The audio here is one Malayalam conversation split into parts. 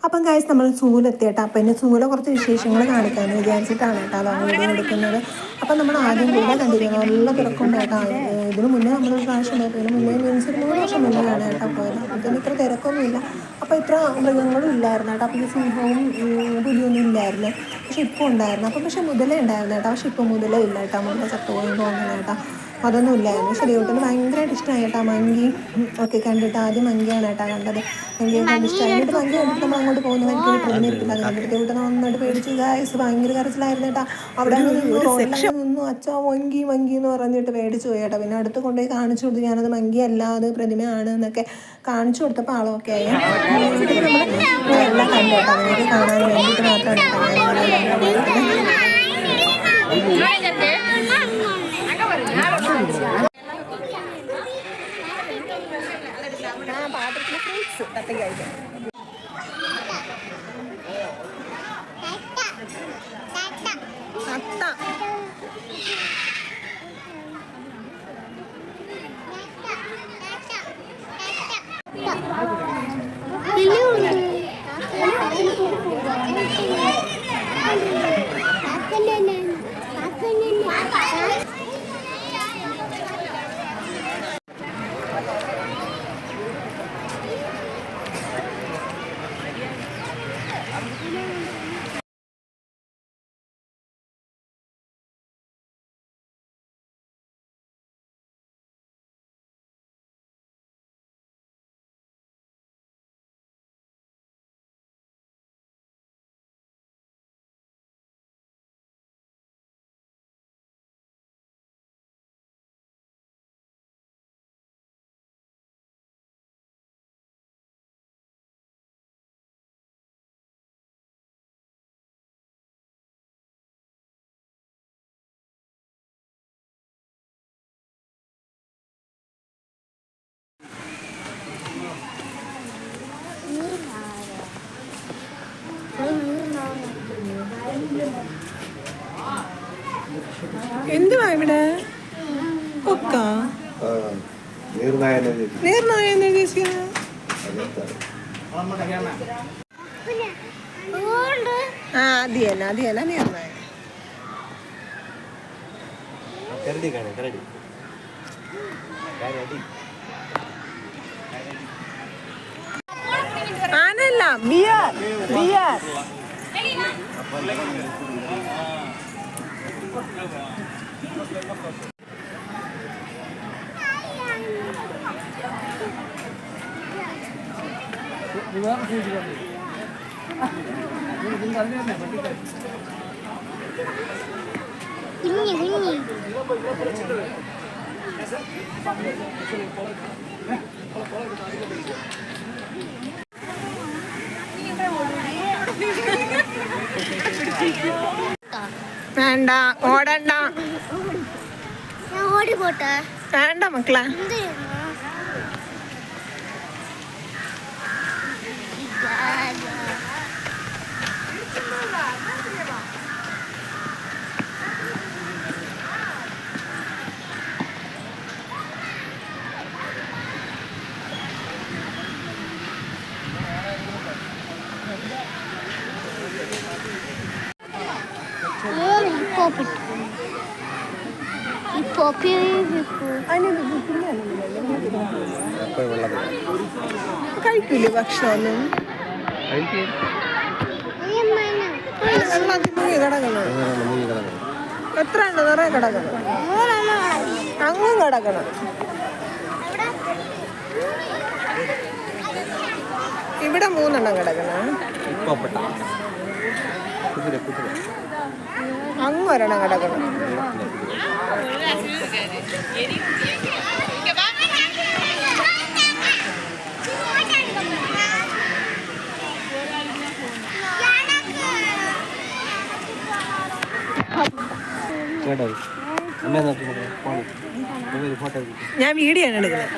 അപ്പം ഗൈസ് നമ്മൾ സൂലെത്തിയേട്ടാ. അപ്പം എൻ്റെ സൂലെ കുറച്ച് വിശേഷങ്ങൾ കാണിക്കാമെന്ന് വിചാരിച്ചിട്ടാണ് കേട്ടോ അതാണ് വീഡിയോ എടുക്കുന്നത്. അപ്പം നമ്മൾ ആദ്യം കൂടെ കണ്ടിരുന്നു നല്ല തിരക്കുണ്ട് കേട്ടോ. ഇതിന് മുന്നേ നമ്മളൊരു പ്രാവശ്യം പോയപ്പോൾ ഇതിന് മുന്നേ മീൻസ് ഒരു 3 വർഷം മുന്നെയാണ് കേട്ടോ പോയത്. അപ്പോഴത്തേനും ഇത്ര തിരക്കൊന്നുമില്ല. അപ്പോൾ ഇത്ര മൃഗങ്ങളും ഇല്ലായിരുന്നു കേട്ടോ. അപ്പോൾ ഈ സിംഹവും പുലിയൊന്നും ഇല്ലായിരുന്നു. പക്ഷെ ഇപ്പോൾ ഉണ്ടായിരുന്നു. അപ്പം പക്ഷെ മുതലേ ഉണ്ടായിരുന്നു കേട്ടോ. പക്ഷെ ഇപ്പോൾ മുതലേ ഇല്ല കേട്ടോ. മുതലേ ചത്തുപോയെന്ന് തോന്നുന്നു കേട്ടോ. അതൊന്നും ഇല്ലായിരുന്നു. ശരിയോട്ടിന് ഭയങ്കരമായിട്ട് ഇഷ്ടമായി കേട്ടോ മങ്കി ഒക്കെ കണ്ടിട്ട്. ആദ്യം മങ്കിയാണ് കേട്ടോ കണ്ടത്. മങ്കിയെ കണ്ട് ഇഷ്ടമായി. എന്നിട്ട് മങ്കി കണ്ടിട്ട് നമ്മൾ അങ്ങോട്ട് പോകുന്ന വഴിക്ക് ഒരു പ്രതിമ ഇരിപ്പില്ല. അത് കണ്ടിട്ട് കൂട്ട് നന്നായിട്ട് പേടിച്ച് ഗായ്സ് ഭയങ്കര കരച്ചിലായിരുന്നു കേട്ടോ. അവിടെ റോഡിലങ്ങനെ നിന്നു അച്ഛാ മങ്കി മങ്കി എന്ന് പറഞ്ഞിട്ട് പേടിച്ച് പോയി കേട്ടോ. പിന്നെ അടുത്ത് കൊണ്ടുപോയി കാണിച്ചു കൊടുത്തു. ഞാനത് മങ്കി അല്ല അത് പ്രതിമയാണ് എന്നൊക്കെ കാണിച്ചു കൊടുത്തപ്പോൾ ആളൊക്കെ ആയി. നമ്മൾ എല്ലാം കണ്ടു കേട്ടോ. നിങ്ങൾക്ക് കാണാൻ വേണ്ടിയിട്ട് മാത്രമാണ് പാത്രത്തിൽ ഫ്രൂട്ട്സ് തട്ടി കഴിക്കാം. എന്തുവാ ഇവിടെ കൊക്ക നീർനായെന്ന് ഉദ്ദേശിക്കുന്നത്? ആ അത് തന്നെ നീർനായ. ആനല്ല ബിയർ ബിയർ. വേണ്ട ഓടണ്ട വേണ്ട മക്കളെ. കഴിക്കൂലേ ഭക്ഷണം? എത്ര ഉണ്ട്? നിറയെ കിടക്കണം. അങ്ങും കിടക്കണം. ഇവിടെ 3 എണ്ണം കിടക്കണം. അങ്ങ് ഒരെണ്ണം കിടക്കണം. ഞാൻ വീഡിയോ ആണ് എടുക്കുന്നത്.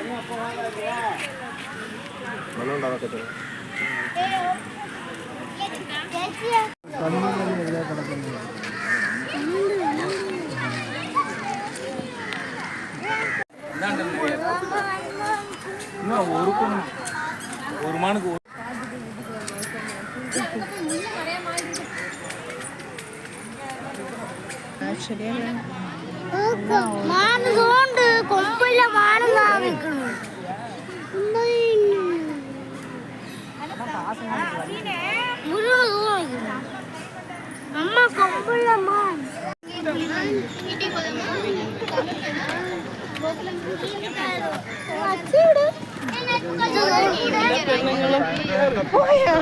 ஒரு மானுக்கு ശരിയല്ലേ മാനുണ്ട് കൊമ്പില്ല മാനെന്നാ വിൽക്കുന്നു അമ്മ കൊമ്പില്ല മാൻ പോയാ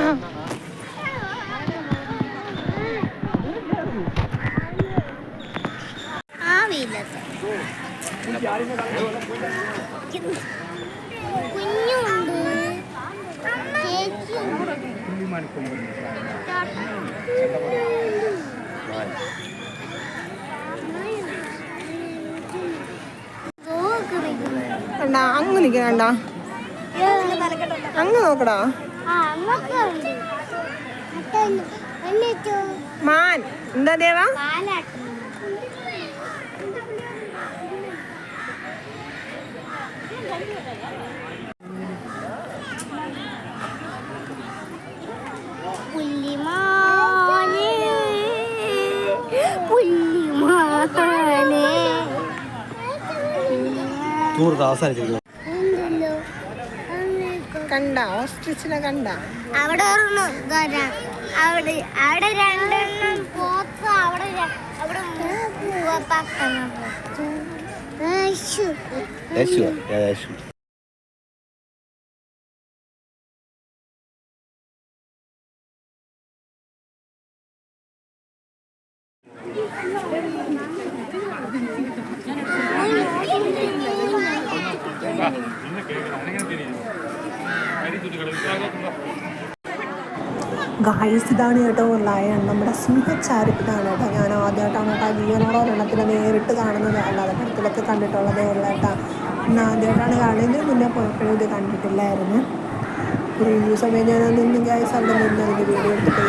കുഞ്ഞുണ്ട് കണ്ടാ അങ്ങ് നിൽക്കണ്ട അങ്ങ് നോക്കടാ മാൻ എന്താ ദേവാ കണ്ട ഓസ്ട്രിച്ചിനെ കണ്ട അവിടെ അവിടെ അവിടെ രണ്ടെണ്ണം പോത്ത് അവിടെ അവിടെ ഗായ്സ് ഇതാണ് കേട്ടോ ലയൺ നമ്മുടെ സിംഹച്ചാരിപ്പിതാണ് കേട്ടോ. ഞാൻ ആദ്യമായിട്ടാണ് കേട്ടോ ജീവനോടെ ഒരെണ്ണത്തിനെ നേരിട്ട് കാണുന്നത്. അല്ലാതെ പടത്തിലൊക്കെ കണ്ടിട്ടുള്ളതേ ഉള്ളൂ കേട്ടോ. ഇന്ന് ആദ്യമായിട്ടാണ് കാണുന്നത്. മുന്നേ പോയപ്പോഴും ഇത് കണ്ടിട്ടില്ലായിരുന്നു. റിവ്യൂ സമയം ഞാൻ നിന്ന് ഗായ്സ് അവിടെ നിന്ന് അതിൻ്റെ വീഡിയോ എടുത്തിട്ട്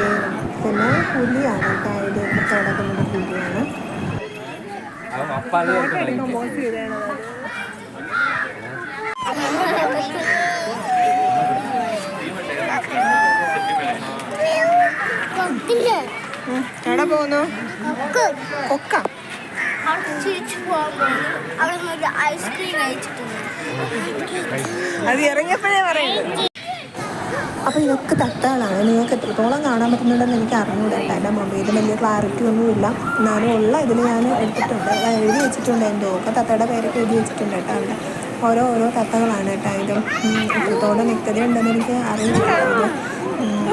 പിന്നെ പുലിയാണ് കേട്ടോ. ഇത് കിടക്കുന്നത് പുലിയാണ്. കമ്പോസ് ചെയ്തതാണ് എവിടെ പോകുന്നു? കൊക്ക ഐസ്ക്രീം കഴിച്ചിട്ടുണ്ട്. അത് ഇറങ്ങിയപ്പോഴേ പറയുന്നത്. അപ്പോൾ ഇതൊക്കെ തത്തകളാണ്. നിങ്ങൾക്ക് എത്രത്തോളം കാണാൻ പറ്റുന്നുണ്ടെന്ന് എനിക്ക് അറിഞ്ഞൂടാ കേട്ടോ. എൻ്റെ മൊബൈലിൽ വലിയ ക്ലാരിറ്റി ഒന്നുമില്ല. എന്നാലും ഉള്ള ഇതിൽ ഞാൻ എടുത്തിട്ടുണ്ട്, എഴുതി വെച്ചിട്ടുണ്ട്. എന്തോ ഒക്കെ തത്തയുടെ പേരൊക്കെ എഴുതി വെച്ചിട്ടുണ്ട് കേട്ടോ. അവിടെ ഓരോ തത്തകളാണ് കേട്ടോ. ഇത് എത്രത്തോളം വ്യക്തതയുണ്ടെന്ന് എനിക്ക് അറിയില്ല.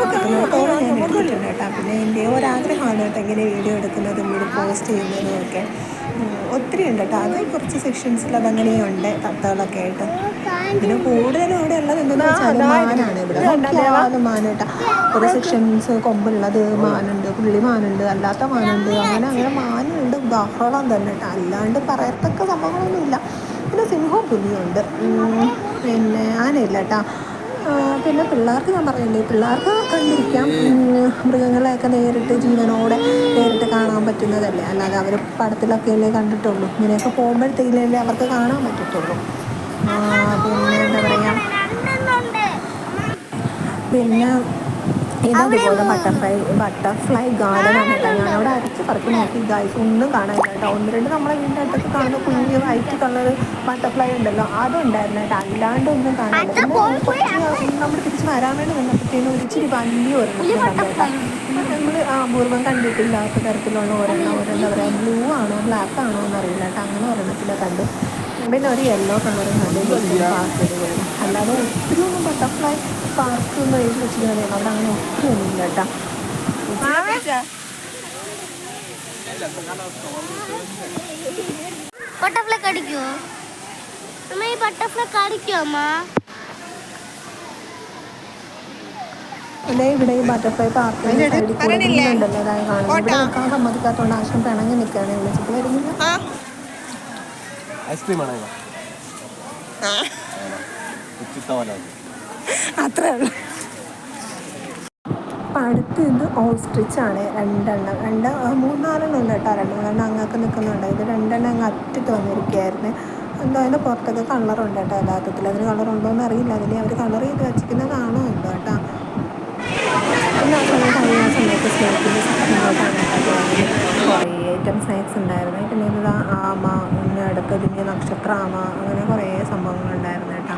എത്രത്തോളം ഞാൻ എടുത്തിട്ടുണ്ട് കേട്ടോ. പിന്നെ എൻ്റെ ഒരാഗ്രഹമാണ് കേട്ടോ ഇങ്ങനെ വീഡിയോ എടുക്കുന്നതും വീഡിയോ പോസ്റ്റ് ചെയ്യുന്നതും ഒക്കെ. ഒത്തിരി ഉണ്ട് കേട്ടോ. അത് കുറച്ച് സെക്ഷൻസിൽ അതങ്ങനെയുണ്ട് തത്തകളൊക്കെ ആയിട്ട്. പിന്നെ കൂടുതലും ഇവിടെ ഉള്ളത് എന്തെന്ന് വെച്ചാൽ മാനാണ്. ഇവിടെ നോക്കിയാൽ മാൻ കേട്ടോ. ഒരു സെക്ഷൻസ് കൊമ്പുള്ളത് മാനുണ്ട്, പുള്ളിമാനുണ്ട്, അല്ലാത്ത മാനുണ്ട്. അങ്ങനെ മാനുണ്ട്. ബഹളം തന്നെ കേട്ടോ. അല്ലാണ്ട് പറയത്തക്ക സംഭവങ്ങളൊന്നുമില്ല. പിന്നെ സിംഹവും പുലിയുണ്ട്. പിന്നെ ആനയില്ല കേട്ടോ. പിന്നെ പിള്ളേർക്ക് ഞാൻ പറയില്ലേ, പിള്ളേർക്ക് കണ്ടിരിക്കാം. മൃഗങ്ങളെയൊക്കെ നേരിട്ട് ജീവനോടെ നേരിട്ട് കാണാൻ പറ്റുന്നതല്ലേ. അല്ലാതെ അവർ പടത്തിലൊക്കെ അല്ലേ കണ്ടിട്ടുള്ളൂ. ഇങ്ങനെയൊക്കെ പോകുമ്പോഴത്തേക്കില്ലേ അവർക്ക് കാണാൻ പറ്റത്തുള്ളൂ. പിന്നെ എന്താ പറയുക, പിന്നെ ഇതതുപോലെ ബട്ടർഫ്ലൈ ഗാർഡനാണ് കേട്ടോ. ഞാനവിടെ അരിച്ച് പറക്കി നോക്കി ഗൈസ്, ഒന്നും കാണാനില്ല കേട്ടോ. 1-2 നമ്മളെ വീടിൻ്റെ അടുത്തൊക്കെ കാണുന്ന കുഞ്ഞ് വൈറ്റ് കളർ ബട്ടർഫ്ലൈ ഉണ്ടല്ലോ, അതുണ്ടായിരുന്നു കേട്ടോ. അല്ലാണ്ട് ഒന്നും കാണില്ല. പിന്നെ നമ്മൾ തിരിച്ച് വരാൻ വേണ്ടി നിന്നപ്പോഴത്തേനും ഒരു ഇച്ചിരി വലിയ ഒരെണ്ണം കേട്ടോ. നമ്മൾ അപൂർവം കണ്ടിട്ടില്ലാത്ത തരത്തിലുള്ള ഒരെണ്ണം എന്താ പറയുക, ബ്ലൂ ആണോ ബ്ലാക്ക് ആണോ എന്നറിയില്ല കേട്ടോ. അങ്ങനെ ഒരെണ്ണത്തിലെ കണ്ട്. പിന്നെ ഒരു യെല്ലോ കളറും കണ്ട് പാർക്ക് ചെയ്ത് പോയി. അല്ലാതെ ഒത്തിരി ഒന്നും ബട്ടർഫ്ലൈ പാർക്ക് ഒന്നും എഴുതി വെച്ചിരിക്കുന്നത് അവിടെ അങ്ങനെ ഒത്തിരി ഒന്നുമില്ല കേട്ടോ. ബട്ടർഫ്ലൈ കടിക്കുമോ അമ്മ? ഈ ബട്ടർഫ്ലൈ കടിക്കുമോ അമ്മ? അല്ലേ ഇവിടെ ഈ ബട്ടർഫ്ലൈ പാർക്കിൻ്റെ സൈഡിൽ കൂടെ ഉണ്ടല്ലോ, അതായത് കാണുന്നത്. ഇവിടെ നിൽക്കാൻ സമ്മതിക്കാത്തതുകൊണ്ട് ആശം പിണങ്ങി നിൽക്കുകയാണ്. വിളിച്ചിട്ട് വരുന്നില്ല. അത്രേ ഉള്ളൂ. അപ്പം അടുത്ത് ഇത് ഓസ്ട്രിച്ചാണ്. 3-4 ഉണ്ട് കേട്ടോ. 2-3 അങ്ങൊക്കെ നിൽക്കുന്നുണ്ട്. ഇത് 2 അങ്ങ് അറ്റിട്ട് വന്നിരിക്കുകയായിരുന്നു. എന്തോ അതിൻ്റെ പുറത്തൊക്കെ കളറുണ്ട് കേട്ടോ. യഥാർത്ഥത്തിൽ അതിന് കളറുണ്ടോ എന്ന് അറിയില്ല. അതിൽ അവർ കളർ ചെയ്ത് വെച്ചിരിക്കുന്നതാണോ എന്തോ കേട്ടോ. പിന്നെ ആ സമയത്ത് നമുക്ക് സ്നേക്കിൻ്റെ സെക്ഷനിലോട്ടാണ് കുറേ ഐറ്റം സ്നാക്സ് ഉണ്ടായിരുന്നു. പിന്നെ ഇതാ ആമ, പിന്നെ അടുത്തതിന് നക്ഷത്ര ആമ, അങ്ങനെ കുറേ സംഭവങ്ങളുണ്ടായിരുന്നു കേട്ടോ.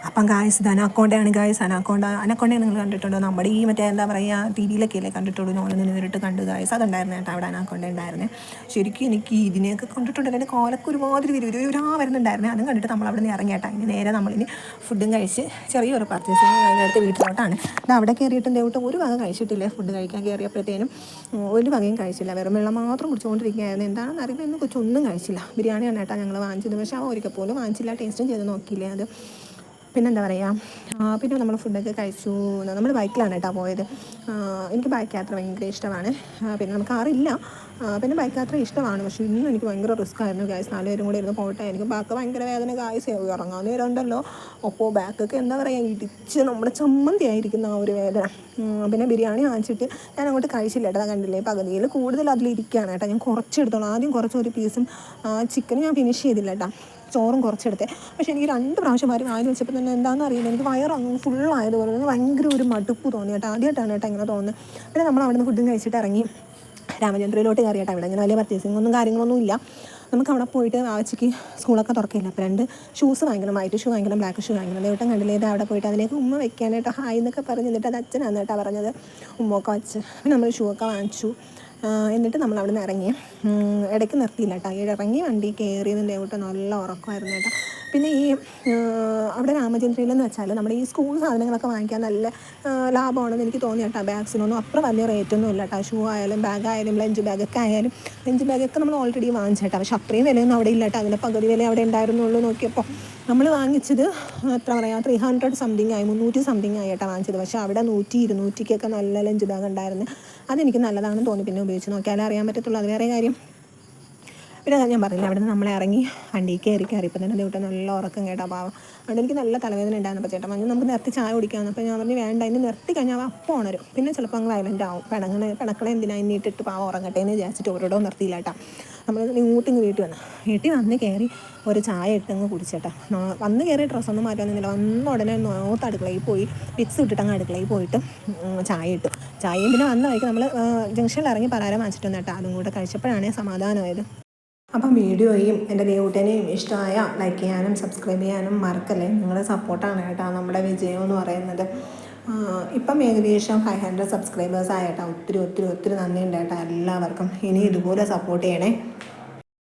അപ്പം ഗായ്സ് ഇത് അനാക്കോണ്ടയാണ് ഗായ്സ്. അനാക്കോണ്ടയെ നിങ്ങൾ കണ്ടിട്ടുണ്ടോ? നമ്മുടെ ഈ മറ്റേ എന്താ പറയുക, ടി വിയിലൊക്കെ അല്ലേ കണ്ടിട്ടുള്ളൂ. നോളൊന്ന് നേരിട്ട് കണ്ടു ഗായ്സ്. അതുണ്ടായിരുന്നു കേട്ടോ അവിടെ അനാക്കോണ്ട ഉണ്ടായിരുന്നേ. ശരിക്കും എനിക്ക് ഇതിനെയൊക്കെ കണ്ടിട്ടുണ്ട്. എൻ്റെ കോലൊക്കെ ഒരുമാതിരി വരുന്നുണ്ടായിരുന്നേ. അതും കണ്ടിട്ട് നമ്മൾ അവിടെ നിന്ന് ഇറങ്ങിയേട്ടാ. ഇനി നേരെ നമ്മളിനി ഫുഡും കഴിച്ച് ചെറിയൊരു പർച്ചേസിങ് അതിനടുത്ത് വീട്ടിലോട്ടാണ്. ഇത് അവിടെ കയറിയിട്ട് ദേവട്ട് ഒരു വക കഴിച്ചിട്ടില്ല. ഫുഡ് കഴിക്കാൻ കയറിയപ്പോഴത്തേനും ഒരു വകയും കഴിച്ചില്ല. വെറും വെള്ളം മാത്രം കുടിച്ചുകൊണ്ടിരിക്കുകയായിരുന്നു. എന്താണെന്ന് അറിയില്ല, ഇന്ന് കൊച്ചൊന്നും കഴിച്ചില്ല. ബിരിയാണിയാണ് കേട്ടോ ഞങ്ങൾ വാങ്ങിച്ചത്. പക്ഷേ ആ ഒരിക്കൽ പോലും വാങ്ങിച്ചില്ല. ടേസ്റ്റും ചെയ്ത് നോക്കിയില്ലേ അത്. പിന്നെന്താ പറയുക, പിന്നെ നമ്മൾ ഫുഡൊക്കെ കഴിച്ചു. നമ്മൾ ബൈക്കിലാണ് കേട്ടോ പോയത്. എനിക്ക് ബൈക്ക് യാത്ര ഭയങ്കര ഇഷ്ടമാണ്. പിന്നെ നമുക്ക് കാറില്ല, പിന്നെ ബൈക്ക് യാത്ര ഇഷ്ടമാണ്. പക്ഷേ ഇന്നും എനിക്ക് ഭയങ്കര റിസ്ക് ആയിരുന്നു ഗായ്സ്. 4 പേരും കൂടെ ഇരുന്ന് പോട്ടെ. എനിക്ക് ബാക്ക് ഭയങ്കര വേദന ഗായ്സ്. ഇറങ്ങാൻ നേരം ഉണ്ടല്ലോ, അപ്പോൾ ബാക്കൊക്കെ എന്താ പറയുക, ഇടിച്ച് നമ്മുടെ ചമ്മന്തി ആയിരിക്കുന്ന ആ ഒരു വേദന. പിന്നെ ബിരിയാണി വാങ്ങിച്ചിട്ട് ഞാൻ അങ്ങോട്ട് കഴിച്ചില്ല കേട്ടോ. കണ്ടില്ലേ, പകുതിയിൽ കൂടുതൽ അതിലിരിക്കുകയാണ് കേട്ടോ. ഞാൻ കുറച്ചെടുത്തോളൂ. ആദ്യം കുറച്ചൊരു പീസും ചിക്കനും ഞാൻ ഫിനിഷ് ചെയ്തില്ല കേട്ടോ. ചോറും കുറച്ചെടുത്തേ. പക്ഷേ എനിക്ക് 2 പ്രാവശ്യം വായിൽ വെച്ചപ്പോൾ തന്നെ എന്താണെന്ന് അറിയില്ല, എനിക്ക് വയറങ്ങ് ഫുള്ളായതുപോലെ ഭയങ്കര ഒരു മടുപ്പ് തോന്നി കേട്ടോ. ആദ്യമായിട്ടാണ് കേട്ടോ ഇങ്ങനെ തോന്നുന്നത്. പിന്നെ നമ്മൾ അവിടെ നിന്ന് ഫുഡും കഴിച്ചിട്ട് ഇറങ്ങി രാമചന്ദ്രയിലോട്ട് കയറി കേട്ടോ. ഇവിടെ ഇങ്ങനെ വലിയ പർച്ചേസിങ്ങൊന്നും കാര്യങ്ങളൊന്നും ഇല്ല. നമുക്ക് അവിടെ പോയിട്ട് ആഴ്ചയ്ക്ക് സ്കൂളൊക്കെ തുറക്കില്ല. അപ്പോൾ 2 ഷൂസ് വാങ്ങിക്കണം. വൈറ്റ് ഷൂ വാങ്ങിക്കണം, ബ്ലാക്ക് ഷൂ വാങ്ങിക്കണം. ദേവട്ടം കണ്ടില്ലേ, ഇത് അവിടെ പോയിട്ട് അതിലേക്ക് ഉമ്മ വെക്കാനായിട്ട് ഹായ് എന്നൊക്കെ പറഞ്ഞ് നിന്നിട്ട് അത് അച്ഛനാണ് കേട്ടോ പറഞ്ഞത്. ഉമ്മൊക്കെ വെച്ച് പിന്നെ നമ്മൾ ഷൂ ഒക്കെ വാങ്ങിച്ചു. എന്നിട്ട് നമ്മൾ അവിടെ നിന്ന് ഇറങ്ങി. ഇടയ്ക്ക് നിർത്തിയില്ല കേട്ടോ. ഇറങ്ങി വണ്ടി കയറിയതിൻ്റെ കൂട്ട് നല്ല ഉറക്കമായിരുന്നു കേട്ടോ. പിന്നെ ഈ അവിടെ രാമചന്ദ്രയിലെന്ന് വെച്ചാൽ നമ്മുടെ ഈ സ്കൂൾ സാധനങ്ങളൊക്കെ വാങ്ങിക്കാൻ നല്ല ലാഭമാണെന്ന് എനിക്ക് തോന്നി കേട്ടോ. ബാഗ്സിനൊന്നും അത്ര വലിയ റേറ്റൊന്നും ഇല്ല കേട്ടോ. ഷൂ ആയാലും ബാഗായാലും ലഞ്ച് ബാഗൊക്കെ ആയാലും. ലഞ്ച് ബാഗൊക്കെ നമ്മൾ ഓൾറെഡി വാങ്ങിച്ചേട്ടാ. പക്ഷെ അത്രയും വിലയൊന്നും അവിടെ ഇല്ല കേട്ടോ. അതിൻ്റെ പകുതി വില അവിടെ ഉണ്ടായിരുന്നുള്ളൂ. നോക്കിയപ്പോൾ നമ്മൾ വാങ്ങിച്ചത് എത്ര പറയുക, 300 സംതിങ് ആയി, 300 സംതിങ് ആയി കേട്ടോ വാങ്ങിച്ചത്. പക്ഷേ അവിടെ 100, 200 നല്ല ലഞ്ച് ബാഗ് ഉണ്ടായിരുന്നു. അതെനിക്ക് നല്ലതാണെന്ന് തോന്നി. പിന്നെ ഉപയോഗിച്ച് നോക്കിയാലേ അറിയാൻ പറ്റത്തുള്ളൂ, അത് വേറെ കാര്യം. പിന്നെ ഞാൻ പറഞ്ഞില്ല, അവിടെ നിന്ന് നമ്മളെ ഇറങ്ങി വണ്ടി കയറിയപ്പോൾ തന്നെ ദേവട്ടം നല്ല ഉറക്കം കേട്ടോ. പാവം അവിടെ എനിക്ക് നല്ല തലവേദന ഉണ്ടായിരുന്നു. അപ്പോൾ ചേട്ടാ പറഞ്ഞു നമുക്ക് നിർത്തി ചായ കുടിക്കാമെന്ന്. അപ്പോൾ ഞാൻ പറഞ്ഞു വേണ്ട, ഇന്ന് നിർത്തി കഴിഞ്ഞാൽ അപ്പോൾ ഉണരും, പിന്നെ ചിലപ്പോൾ അങ്ങ് വയലൻ്റ് ആവും. പിണക്കളെ എന്തിനായി നീട്ടിട്ട് പാവം ഉറങ്ങട്ടെ എന്ന് വിചാരിച്ചിട്ട് ഓരോടോ നിർത്തിയില്ല കേട്ടോ. നമ്മൾ ഇങ്ങോട്ടിങ്ങ് വീട്ടിൽ വന്ന് കയറി ഒരു ചായ ഇട്ടങ്ങ് കുടിച്ചേട്ടാ. വന്ന് കയറി ഡ്രസ്സൊന്നും മാറ്റാനൊന്നുമില്ല. വന്ന ഉടനെ നോത്ത് അടുക്കളയിൽ പോയി വിക്സ് ഇട്ടിട്ടങ്ങ് അടുക്കളയിൽ പോയിട്ട് ചായ ഇട്ടു. ചായയും പിന്നെ വന്ന വഴിക്ക് നമ്മൾ ജംഗ്ഷനിൽ ഇറങ്ങി പലഹാരം വാങ്ങിച്ചിട്ട് വന്നു കേട്ടോ. അതും കൂടെ കഴിച്ചപ്പോഴാണ് സമാധാനമായത്. അപ്പം വീഡിയോയും എൻ്റെ ദേവൂട്ടനെയും ഇഷ്ടമായ ലൈക്ക് ചെയ്യാനും സബ്സ്ക്രൈബ് ചെയ്യാനും മറക്കല്ലേ. നിങ്ങളുടെ സപ്പോർട്ടാണ് കേട്ടോ നമ്മുടെ വിജയം എന്ന് പറയുന്നത്. ഇപ്പം ഏകദേശം 500 സബ്സ്ക്രൈബേഴ്സ് ആയിട്ടാ. ഒത്തിരി നന്ദിയുണ്ട് കേട്ടോ എല്ലാവർക്കും. ഇനി ഇതുപോലെ സപ്പോർട്ട് ചെയ്യണേ.